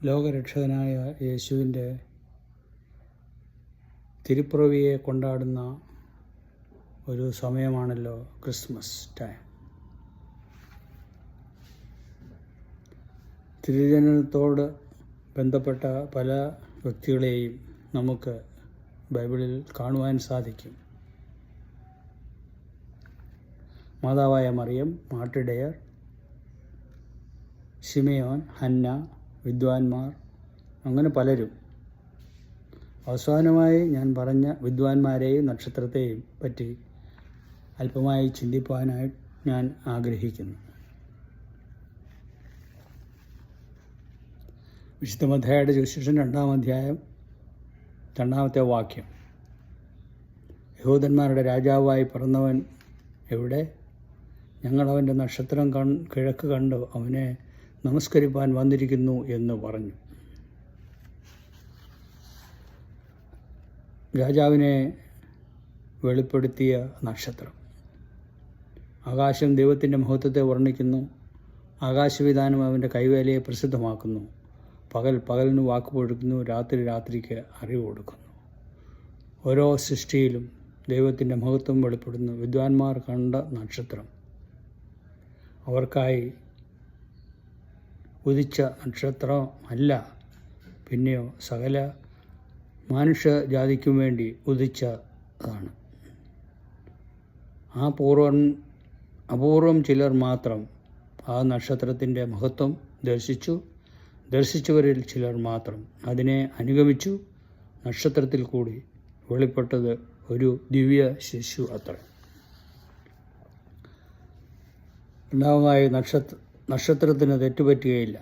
ലോകരക്ഷകനായ യേശുവിൻ്റെ തിരുപ്പിറവിയെ കൊണ്ടാടുന്ന ഒരു സമയമാണല്ലോ Christmas time. തിരുജനനത്തോട് ബന്ധപ്പെട്ട പല വ്യക്തികളെയും നമുക്ക് ബൈബിളിൽ കാണുവാൻ സാധിക്കും. മാതാവായ മറിയം, മാർട്ടിടയർ, ശിമയോൻ, ഹന്ന, വിദ്വാൻമാർ, അങ്ങനെ പലരും. അവസാനമായി ഞാൻ പറഞ്ഞ വിദ്വാൻമാരെയും നക്ഷത്രത്തെയും പറ്റി അല്പമായി ചിന്തിപ്പാനായി ഞാൻ ആഗ്രഹിക്കുന്നു. വിശുദ്ധ മത്തായിയുടെ സുവിശേഷം 2-ാം അധ്യായം 2-ാമത്തെ വാക്യം, യഹൂദന്മാരുടെ രാജാവായി പിറന്നവൻ എവിടെ? ഞങ്ങളവൻ്റെ നക്ഷത്രം കിഴക്ക് കണ്ട് അവനെ നമസ്കരിപ്പാൻ വന്നിരിക്കുന്നു എന്ന് പറഞ്ഞു. രാജാവിനെ വെളിപ്പെടുത്തിയ നക്ഷത്രം. ആകാശം ദൈവത്തിൻ്റെ മഹത്വത്തെ വർണ്ണിക്കുന്നു. ആകാശവിധാനം അവൻ്റെ കൈവേലയെ പ്രസിദ്ധമാക്കുന്നു. പകൽ പകലിന് വാക്ക് കൊടുക്കുന്നു, രാത്രി രാത്രിക്ക് അറിവ് കൊടുക്കുന്നു. ഓരോ സൃഷ്ടിയിലും ദൈവത്തിൻ്റെ മഹത്വം വെളിപ്പെടുന്നു. വിദ്വാൻമാർ കണ്ട നക്ഷത്രം അവർക്കായി ഉദിച്ച നക്ഷത്രം അല്ല, പിന്നെയോ സകല മനുഷ്യജാതിക്കും വേണ്ടി ഉദിച്ചതാണ്. അപൂർവം ചിലർ മാത്രം ആ നക്ഷത്രത്തിൻ്റെ മഹത്വം ദർശിച്ചവരിൽ ചിലർ മാത്രം അതിനെ അനുഗമിച്ചു. നക്ഷത്രത്തിൽ കൂടി വെളിപ്പെട്ടത് ഒരു ദിവ്യ ശിശു അത്ര. രണ്ടാമതായി, നക്ഷത്രത്തിന് തെറ്റുപറ്റുകയില്ല,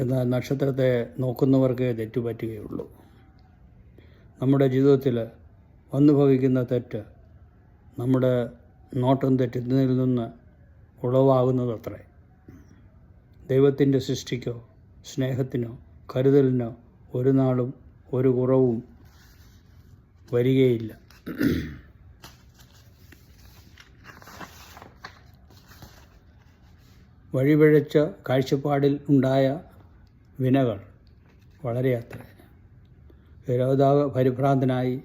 എന്നാൽ നക്ഷത്രത്തെ നോക്കുന്നവർക്ക് തെറ്റുപറ്റുകയുള്ളൂ. നമ്മുടെ ജീവിതത്തിൽ വന്നു ഭവിക്കുന്ന തെറ്റ് നമ്മുടെ നോട്ടം തെറ്റുന്നതിൽ നിന്ന് ഉളവാകുന്നതത്രേ. ദൈവത്തിൻ്റെ സൃഷ്ടിക്കോ സ്നേഹത്തിനോ കരുതലിനോ ഒരു നാളും ഒരു കുറവും വരികയില്ല. വഴിപിഴച്ച കാഴ്ചപ്പാടിൽ ഉണ്ടായ വിനകൾ വളരെയത്ര. ഹെരോദാവ് പരിഭ്രാന്തനായി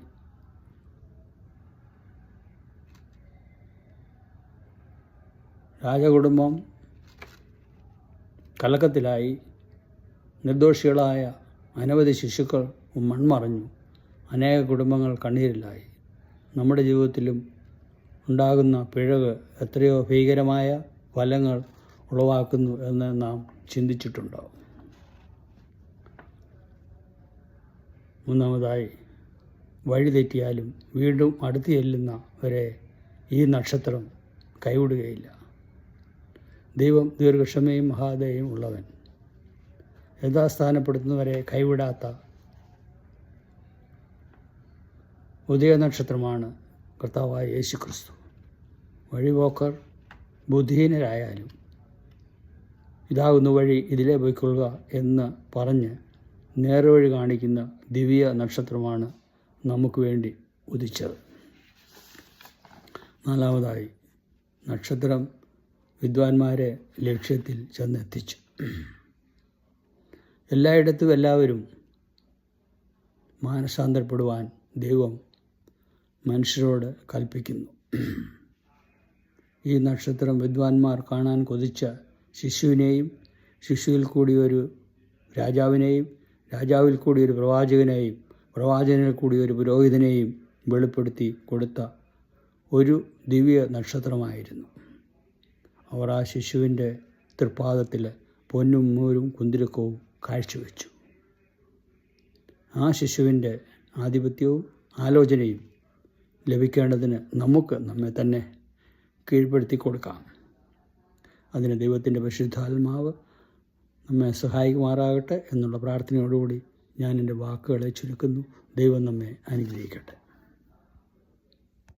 രാജകുടുംബം കലക്കത്തിലായി. നിർദോഷികളായ അനവധി ശിശുക്കൾ മൺമറഞ്ഞു. അനേക കുടുംബങ്ങൾ കണ്ണീരിലായി. നമ്മുടെ ജീവിതത്തിലും ഉണ്ടാകുന്ന പിഴവ് എത്രയോ ഭീകരമായ ഫലങ്ങൾ ഉളവാക്കുന്നു എന്ന് നാം ചിന്തിച്ചിട്ടുണ്ടോ? മൂന്നാമതായി, വഴിതെറ്റിയാലും വീണ്ടും അടുത്ത് ചെല്ലുന്നവരെ ഈ നക്ഷത്രം കൈവിടുകയില്ല. ദൈവം ദീർഘക്ഷമയും മഹാദയയും ഉള്ളവൻ. യഥാസ്ഥാനപ്പെടുത്തുന്നവരെ കൈവിടാത്ത ഉദയ നക്ഷത്രമാണ് കർത്താവായ യേശു ക്രിസ്തു. വഴിപോക്കർ ബുദ്ധിഹീനരായാലും ഇതാകുന്ന വഴി, ഇതിലേ പോയിക്കൊള്ളുക എന്ന് പറഞ്ഞ് നേർവഴി കാണിക്കുന്ന ദിവ്യ നക്ഷത്രമാണ് നമുക്ക് വേണ്ടി ഉദിച്ചത്. നാലാമതായി, നക്ഷത്രം വിദ്വാൻമാരെ ലക്ഷ്യത്തിൽ ചെന്നെത്തിച്ചു. എല്ലായിടത്തും എല്ലാവരും മാനസാന്തരപ്പെടുവാൻ ദൈവം മനുഷ്യരോട് കൽപ്പിക്കുന്നു. ഈ നക്ഷത്രം വിദ്വാൻമാർ കാണാൻ കൊതിച്ച ശിശുവിനെയും, ശിശുവിൽ കൂടി ഒരു രാജാവിനെയും, രാജാവിൽ കൂടി ഒരു പ്രവാചകനെയും, പ്രവാചകനിൽ കൂടി ഒരു പുരോഹിതനെയും വെളിപ്പെടുത്തി കൊടുത്ത ഒരു ദിവ്യ നക്ഷത്രമായിരുന്നു. അവർ ആ ശിശുവിൻ്റെ തൃപ്പാദത്തിൽ പൊന്നും മൂരും കുന്തിരക്കവും കാഴ്ചവെച്ചു. ആ ശിശുവിൻ്റെ ആധിപത്യവും ആലോചനയും ലഭിക്കേണ്ടതിന് നമുക്ക് നമ്മെ തന്നെ കീഴ്പ്പെടുത്തി കൊടുക്കാം. അതിന് ദൈവത്തിൻ്റെ പരിശുദ്ധാത്മാവ് നമ്മെ സഹായിക്കുമാറാകട്ടെ എന്നുള്ള പ്രാർത്ഥനയോടുകൂടി ഞാൻ എൻ്റെ വാക്കുകളെ ചുരുക്കുന്നു. ദൈവം നമ്മെ അനുഗ്രഹിക്കട്ടെ.